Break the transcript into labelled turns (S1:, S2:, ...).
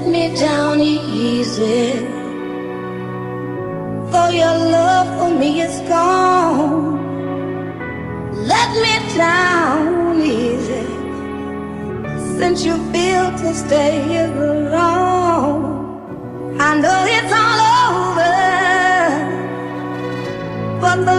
S1: let me down easy. For your love for me is gone. Let me down easy. Since you feel to stay here alone, I know it's all over, but the